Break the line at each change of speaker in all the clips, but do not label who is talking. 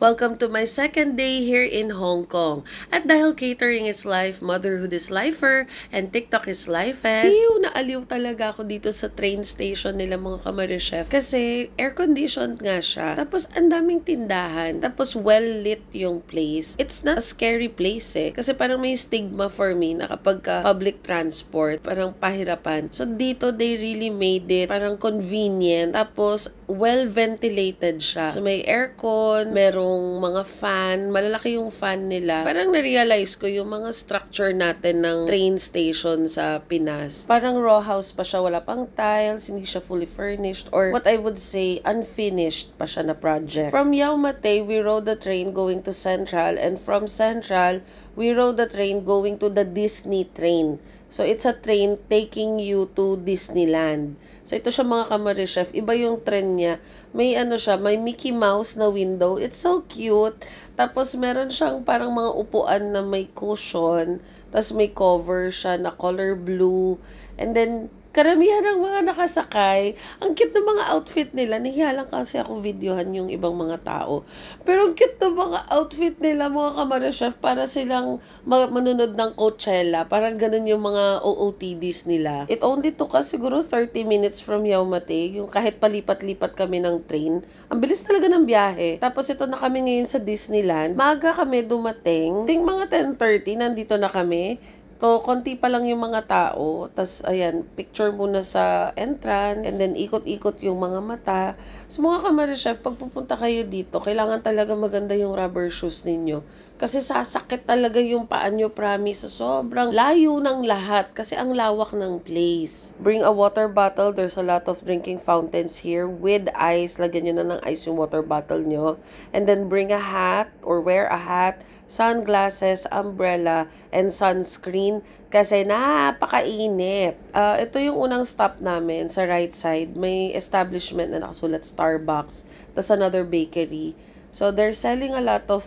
Welcome to my second day here in Hong Kong. At dahil catering is life, motherhood is lifer, and TikTok is lifest, naaliw talaga ako dito sa train station nila mga Kamari-Chef. Kasi air-conditioned nga siya. Tapos ang daming tindahan. Tapos well-lit yung place. It's not a scary place eh. Kasi parang may stigma for me na kapag public transport, parang pahirapan. So dito they really made it parang convenient. Tapos well-ventilated siya. So may aircon, merong mga fan, malalaki yung fan nila. Parang na-realize ko yung mga structure natin ng train station sa Pinas. Parang raw house pa siya, wala pang tiles, hindi siya fully furnished, or what I would say, unfinished pa siya na project. From Yau Ma Tei, we rode the train going to Central, and from Central, we rode the train going to the Disney train. So, it's a train taking you to Disneyland. So, ito siya mga Kamari-Chef. Iba yung train niya. May ano siya, may Mickey Mouse na window. It's so cute. Tapos, meron siyang parang mga upuan na may cushion. Tapos, may cover siya na color blue. And then, karamihan ng mga nakasakay, ang cute ng mga outfit nila. Nahiya lang kasi ako videohan yung ibang mga tao. Pero ang cute ng mga outfit nila, mga Kamari-Chef, para silang manunod ng Coachella. Parang ganun yung mga OOTDs nila. It only took us siguro 30 minutes from Yau Ma Tei. Yung kahit palipat-lipat kami ng train. Ang bilis talaga ng biyahe. Tapos ito na kami ngayon sa Disneyland. Maaga kami dumating. Ting mga 10:30, nandito na kami. So, konti pa lang yung mga tao. Tapos, ayan, picture muna sa entrance. And then, ikot-ikot yung mga mata. So, mga Kamari-Chef, pag pupunta kayo dito, kailangan talaga maganda yung rubber shoes ninyo. Kasi sasakit talaga yung paa nyo, promise. Sobrang layo ng lahat. Kasi ang lawak ng place. Bring a water bottle. There's a lot of drinking fountains here with ice. Lagyan nyo na ng ice yung water bottle nyo. And then, bring a hat or wear a hat, sunglasses, umbrella, and sunscreen kasi napakainit. Ito yung unang stop namin sa right side. May establishment na nakasulat Starbucks, tas another bakery. So, they're selling a lot of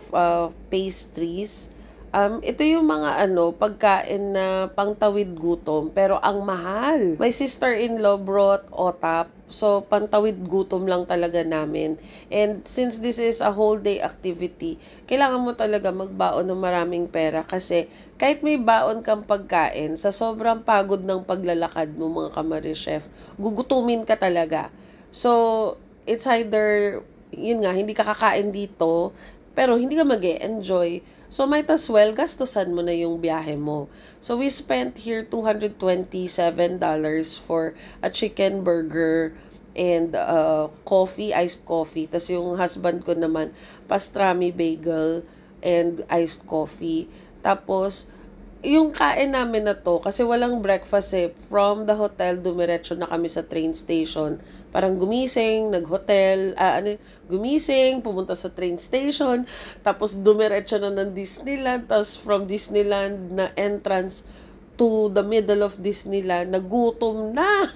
pastries. Ito yung mga pagkain na pangtawid gutom, pero ang mahal. My sister-in-law brought otap, so pantawid gutom lang talaga namin. And since this is a whole day activity, kailangan mo talaga magbaon ng maraming pera kasi kahit may baon kang pagkain, sa sobrang pagod ng paglalakad mo mga Kamari-Chef, gugutumin ka talaga. So, it's either, yun nga, hindi ka kakain dito, pero hindi ka mag-e-enjoy. So, might as well, gastusan mo na yung biyahe mo. So, we spent here $227 for a chicken burger and coffee, iced coffee. Tapos yung husband ko naman, pastrami bagel and iced coffee. Tapos, yung kain namin na to, kasi walang breakfast eh, from the hotel, dumiretso na kami sa train station. Parang gumising, nag-hotel, gumising, pumunta sa train station, tapos dumiretso na ng Disneyland, tapos from Disneyland na entrance to the middle of Disneyland, nagutom na.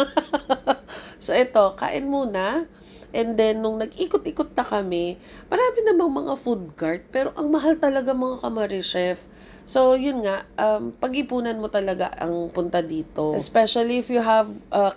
So ito, kain muna. And then, nung nag-ikot-ikot na kami, marami namang mga food cart, pero ang mahal talaga mga Kamari-Chef. So, yun nga, pag-ipunan mo talaga ang punta dito. Especially if you have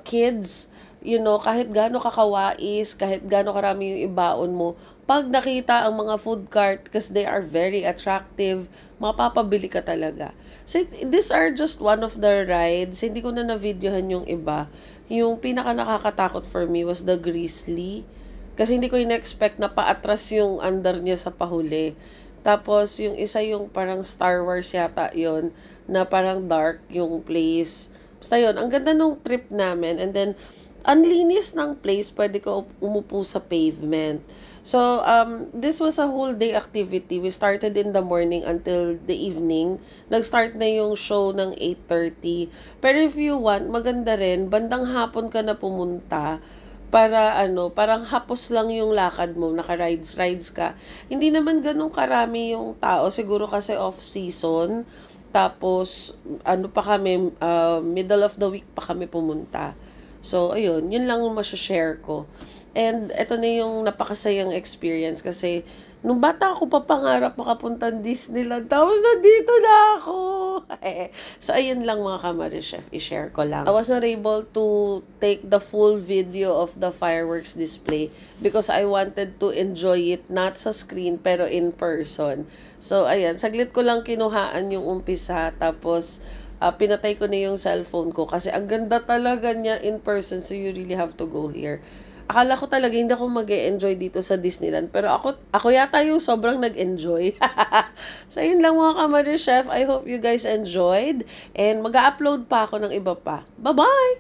kids, you know, kahit gaano kakawais, kahit gaano karami yung ibaon mo, pag nakita ang mga food cart, because they are very attractive, mapapabili ka talaga. So, these are just one of the rides. Hindi ko na na-videohan yung iba. Yung pinaka nakakatakot for me was the Grizzly. Kasi hindi ko in-expect na paatras yung under niya sa pahuli. Tapos, yung isa yung parang Star Wars yata yon na parang dark yung place. Basta yun, ang ganda nung trip namin. And then, ang linis ng place, pwede ko umupo sa pavement. So, this was a whole day activity. We started in the morning until the evening. Nag-start na yung show ng 8:30. Pero if you want, maganda rin, bandang hapon ka na pumunta para parang hapos lang yung lakad mo, naka-rides ka. Hindi naman ganun karami yung tao, siguro kasi off-season. Tapos, pa kami, middle of the week pa kami pumunta. So, ayun, yun lang yung masashare ko. And ito na yung napakasayang experience kasi Nung bata ako, papangarap makapuntang Disneyland. Tapos nandito na ako. So, ayun lang mga Kamarichef. I-share ko lang. I was not able to take the full video of the fireworks display because I wanted to enjoy it not sa screen pero in person. So, ayan. Saglit ko lang kinuhaan yung umpisa. Tapos, pinatay ko na yung cellphone ko kasi ang ganda talaga niya in person. So, you really have to go here. Akala ko talaga hindi ako mag-e-enjoy dito sa Disneyland. Pero ako yata yung sobrang nag-enjoy. So, yun lang mga Kamarichef. I hope you guys enjoyed. And mag-upload pa ako ng iba pa. Bye-bye!